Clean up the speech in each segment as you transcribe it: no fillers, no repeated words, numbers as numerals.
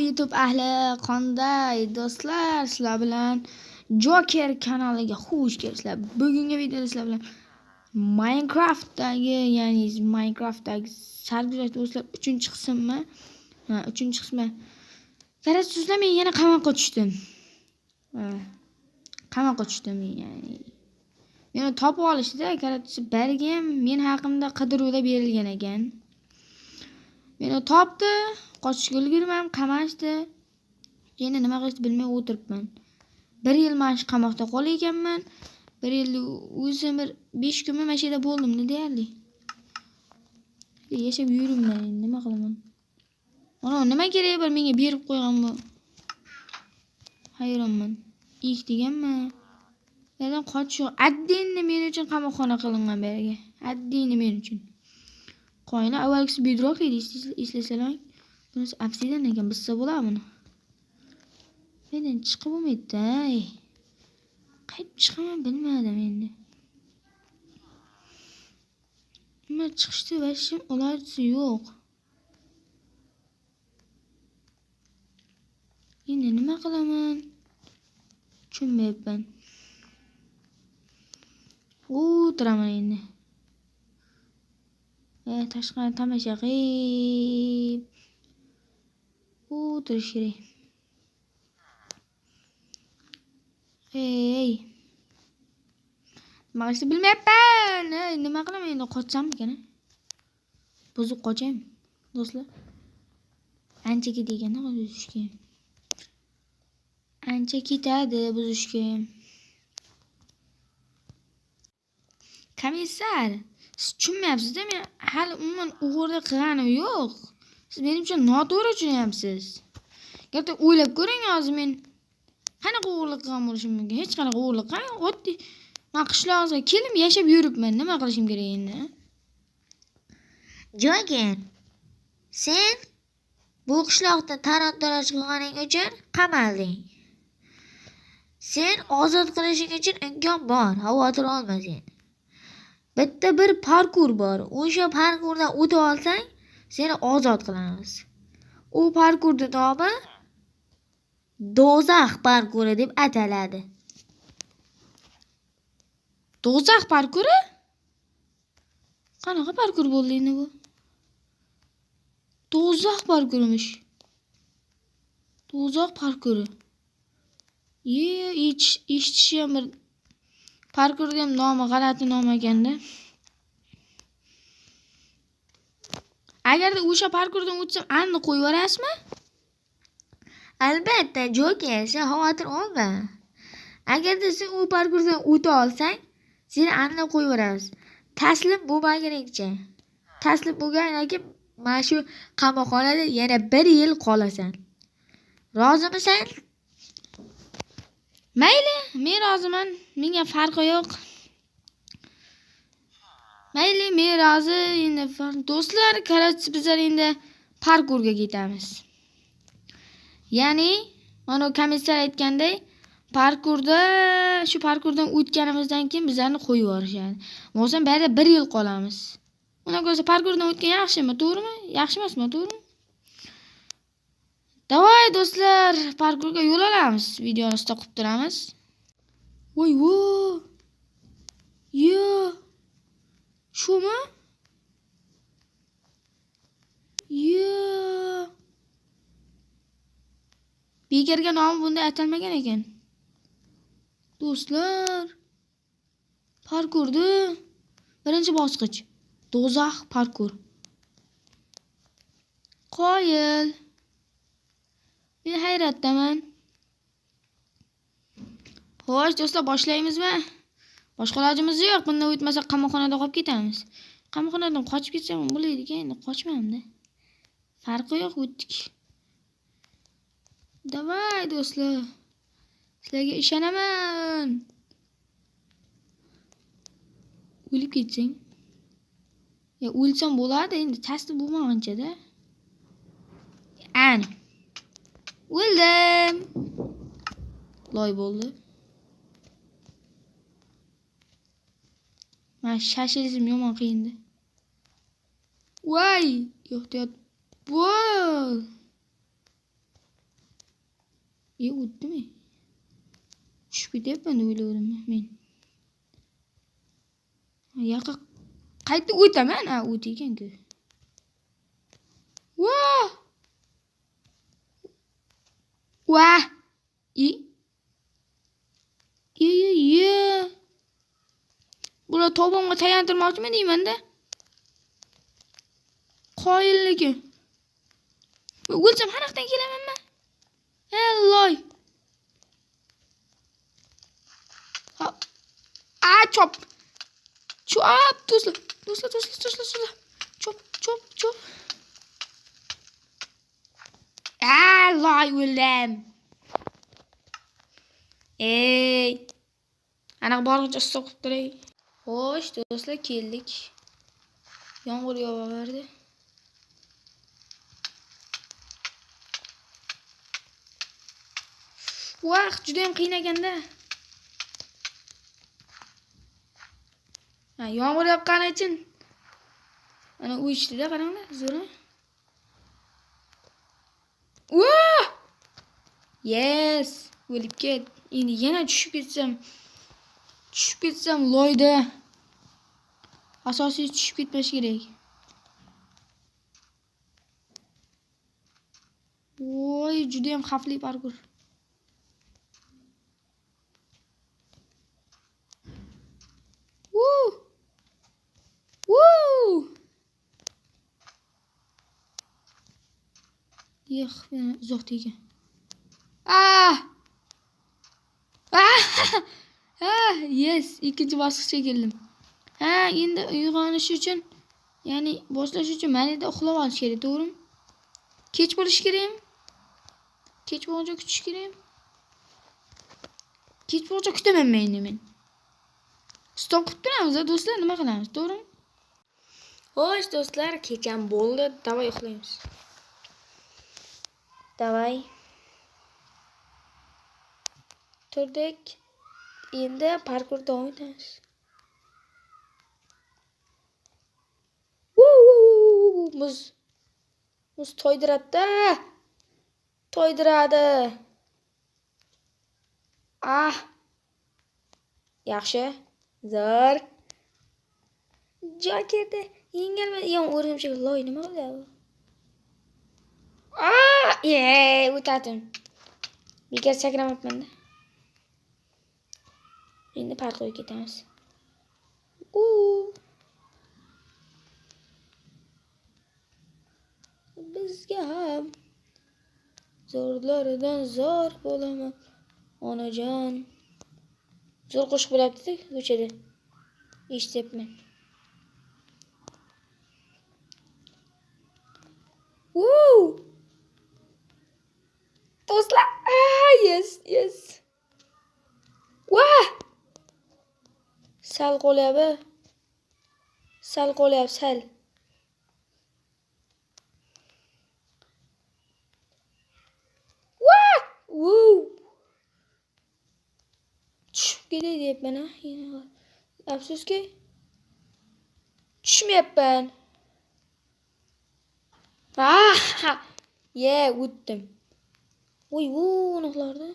YouTube ahli, qanday do'stlar, sizlar bilan Joker kanaliga xush kelibsizlar. Bugungi videoda sizlar bilan Minecraftdagi sarguzasht do'stlar 3-qismmi? 3-qismi. Qarasizlar, men yana qamoqqa tushdim. Qamoqqa tushdim yani. Meni topib olishdi, qarasizlar, belgim men haqimda qidiruvda berilgan ekan. Meni topdi, qochishga ulgurmam, qamashdi. Endi nima qilishni bilmay o'tiribman. 1 yil mana shu qamoqda qolgan ekanman. 1 yil o'zim 5 kunmi mana shu yerda bo'ldim deyarli. Yashab yuribman, nima qilaman? Ana nima kerak bor menga berib qo'ygan bu? Hayronman. Ik deganmi? Yerdan qochish yo'q. Addinni men uchun qamoqxona qilingan bu yerga. Addinni men uchun. Qo'yna avvalgisi bedrock edi, eslasalaring. Bunisi obsidian ekan, bizsa bo'lar buni. Mendan chiqib bo'lmaydi-da. Qayerga chiqaman bilmadim endi. Nima chiqishdi vashim ilojisi yo'q. Endi nima qilaman? Tushunmayapman. O'tiraman endi. Tashqari tomosha qilib o'tirish kerak. Nima qilishni bilmayapman. Nima qilaman endi, qochsammikan? Buzib qochaymi, do'stlar? Ancha ketganda buzishga. Ancha ketadi buzishga. Komissar, siz tushunmayapsiz-da, men hali umuman o'g'irlik qilganim yo'q. Siz mening uchun noto'g'ri tushunyapsiz. Gapda o'ylab ko'ring, hozir men qanaqa o'g'irlik qilgan bo'lishim mumkin? Hech qanaqa o'g'irlik qilmadim. Oddiy men qishlog'imizga kelib yashab yuribman. Nima qilishim kerak endi? Joker, sen bu qishloqda taraf-taraf qilganing uchun qamalding. Sen ozod qilishing uchun imkon bor, xavotir olma sen. Bitta bir parkur bor. O'sha parkurdan o'tib olsang, seni ozod qilamiz. U parkurning nomi Do'zax parkuri deb ataladi. Do'zax parkuri? Qanaqa parkur bo'ldi endi bu? Do'zax parkurimish. Do'zax parkuri. Eshitishim bir parkurning nomi g'alati nom ekanda. Agarda o'sha parkurdan o'tsam, aniq qo'yib yuborasizmi? Albatta, Joker, sen xavotir olma. Agarda sen u parkurdan o'ta olsang, seni aniq qo'yib yuboramiz. Taslim bo'lmaguningcha. Taslim bo'lgandan keyin mana shu qamoqxonada yana 1 yil qolasan. Rozimisan? Mayli, men roziman. Menga farqi yo'q. Mayli, men rozi. Endi do'stlar, qarasi bizlar endi parkurga ketamiz. Ya'ni, mana komissar aytganday, shu parkurdan o'tganimizdan keyin bizlarni qo'yib yuborishadi. Bo'lsa, bu yerda 1 yil qolamiz. Undan ko'ra parkurdan o'tgan yaxshimi, to'g'rimi? Yaxshi emasmi, to'g'rimi? Davay do'stlar, parkurga yo'l olamiz. Videoni stop qilib turamiz. Voy. Yo. Shumi? Yo. Bekarga nomi bunday atalmagan ekan. Do'stlar, parkurda 1-bosqich. Do'zax parkur. Qoyil. Men hayratdaman. Xo'sh, do'stlar, boshlaymizmi? Boshqa ilojimiz yo'q. Bundan o'tmasa qamoqxonada qolib ketamiz. Qamoqxonadan qochib ketsam bo'laydi-ku, endi qochmayman-da. Farqi yo'q, o'tdik. Davay do'stlar. Sizlarga ishonaman. O'lib ketsang. O'lsam bo'ladi, endi taslim bo'lmaguncha-da. Ani. O'ldim. Loy bo'ldi. Men shashilishim yomon qiyindi. Voy, ehtiyot bo'l. O'tdimi? Tushib ketyapman deb o'yladim men. Yoqqa qayta o'taman. Ha, o't ekan-ku. Voh! Voh! Bular tobonga tayantirmoqchimi deyman-da. Qoyilligi. O'lsam xanaqdan kelamanmi? Helloy. Ha. Chop. Chop, do'stlar. Chop. Loy o'ldim. Ana borg'icha so'qib turay. Xo'sh, do'stlar, keldik. Yomg'ir yovaverdi. Vaqt juda ham qiyin ekanda. Yomg'ir yoqqani uchun ana u ichdi-da, qaranglar, zo'ra. Voh! Yes, o'lib ket. Endi yana tushib ketsam loyda. Asosiy tushib ketmash kerak. Voy, juda ham xavfli parkur. Uzoq tegan. Yes, ikkinchi bosqichga keldim. Endi uyg'onish uchun, ya'ni boshlash uchun men yerda uxlab olish kerak, to'g'rimi? Kech bo'lish kerakmi? Kech bo'lguncha kutish kerakmi? Kech bo'lguncha kutaman men. Stop qilib turamiz, do'stlar, nima qilamiz, to'g'rimi? Xo'sh, do'stlar, kecham bo'ldi, davay uxlaymiz. Davay. Turdik. Endi parkur davom etamiz. Muz to'ydiradi. Yaxshi. Zo'r. Jokerda yengilmas. O'rgimchak loy nima bo'ladi? O'tadim. Bekor sakramabman-da. Endi parkurga ketamiz. Bizga ham zo'rlaridan zo'r bo'laman, onajon. Zo'r qo'shiq bo'lyapti-da ko'chada. Eshityapman. Do'stlar, yes. Vah! Sal qo'lyapti. Tushib ketay deyapman, yana. Afsuski tushmayapman. O'tdim. Unuqlarda.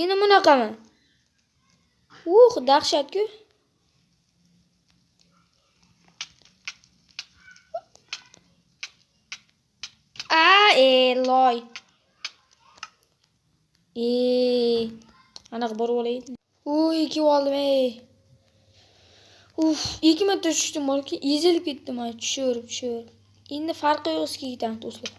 Endi bunaqami? Dahshat-ku. Loy. Anaqa borib olaydi. Ikki oldim, ikki marta tushdim, balki ezilib ketdim, tushirib. Endi farqi yo'q, sizga ketamiz, do'stlar.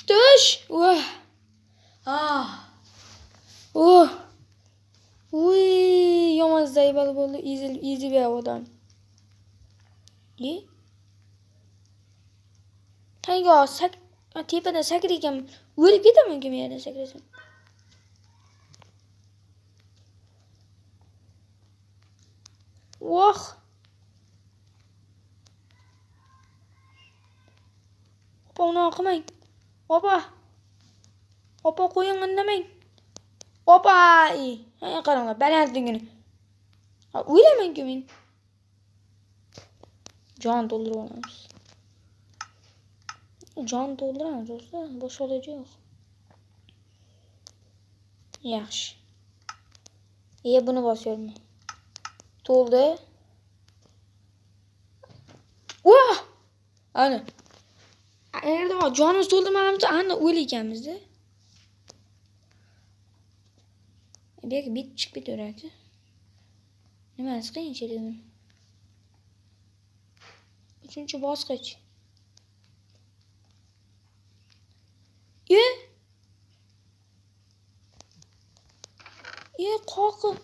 Tush. Yomon zaybal bo'ldi, ezib yo'g'dan. Qanga tepadan sakraygan, o'lib ketaman-ku men yerdan sakrasam. Opa, uni qilmang. Opa, qo'ying, indamang. Opa, qaranglar, balandligini. O'laman-ku men. Jon to'ldirib olamiz. Jon to'ldiramiz do'stlar, boshqa iloji yo'q. Yaxshi. Buni bosyapman. To'ldi. Voh! Ana. Eğer jonimiz to'ldirmaganimizda ana o'lik ekanmiz-da. Bu yerga bit chiqib ketaveradi. Nimasi qiyinchiligim? 3-bosqich. Qoqib.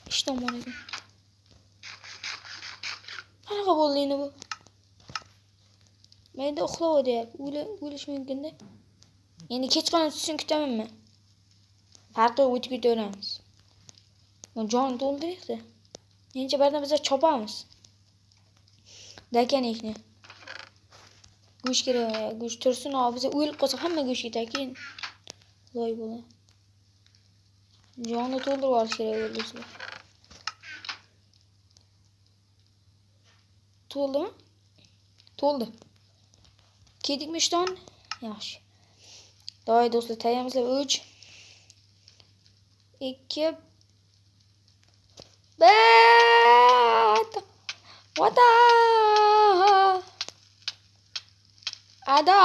İşte bana gel. Qanaqa bo'ldi endi bu? Menda uxlab deyapti. O'lish mumkin-da. Endi kechqurun tushsin kutaman men. Farqi o'tib ketaveramiz. Jon to'ldirdik-da. Menimcha bardan biz chopamiz. Dakanekni. Go'sht kerak, go'sht tursin, biz o'lib qolsa hamma go'sht ketadi keyin. Loy bo'ladi. Jonni to'ldirib olish kerak bo'ldi. To'ldimi? To'ldi. Kedikmi ishton? Yaxshi. Davay do'stlar, tayyormizlar. 3 2 Vata! Ada!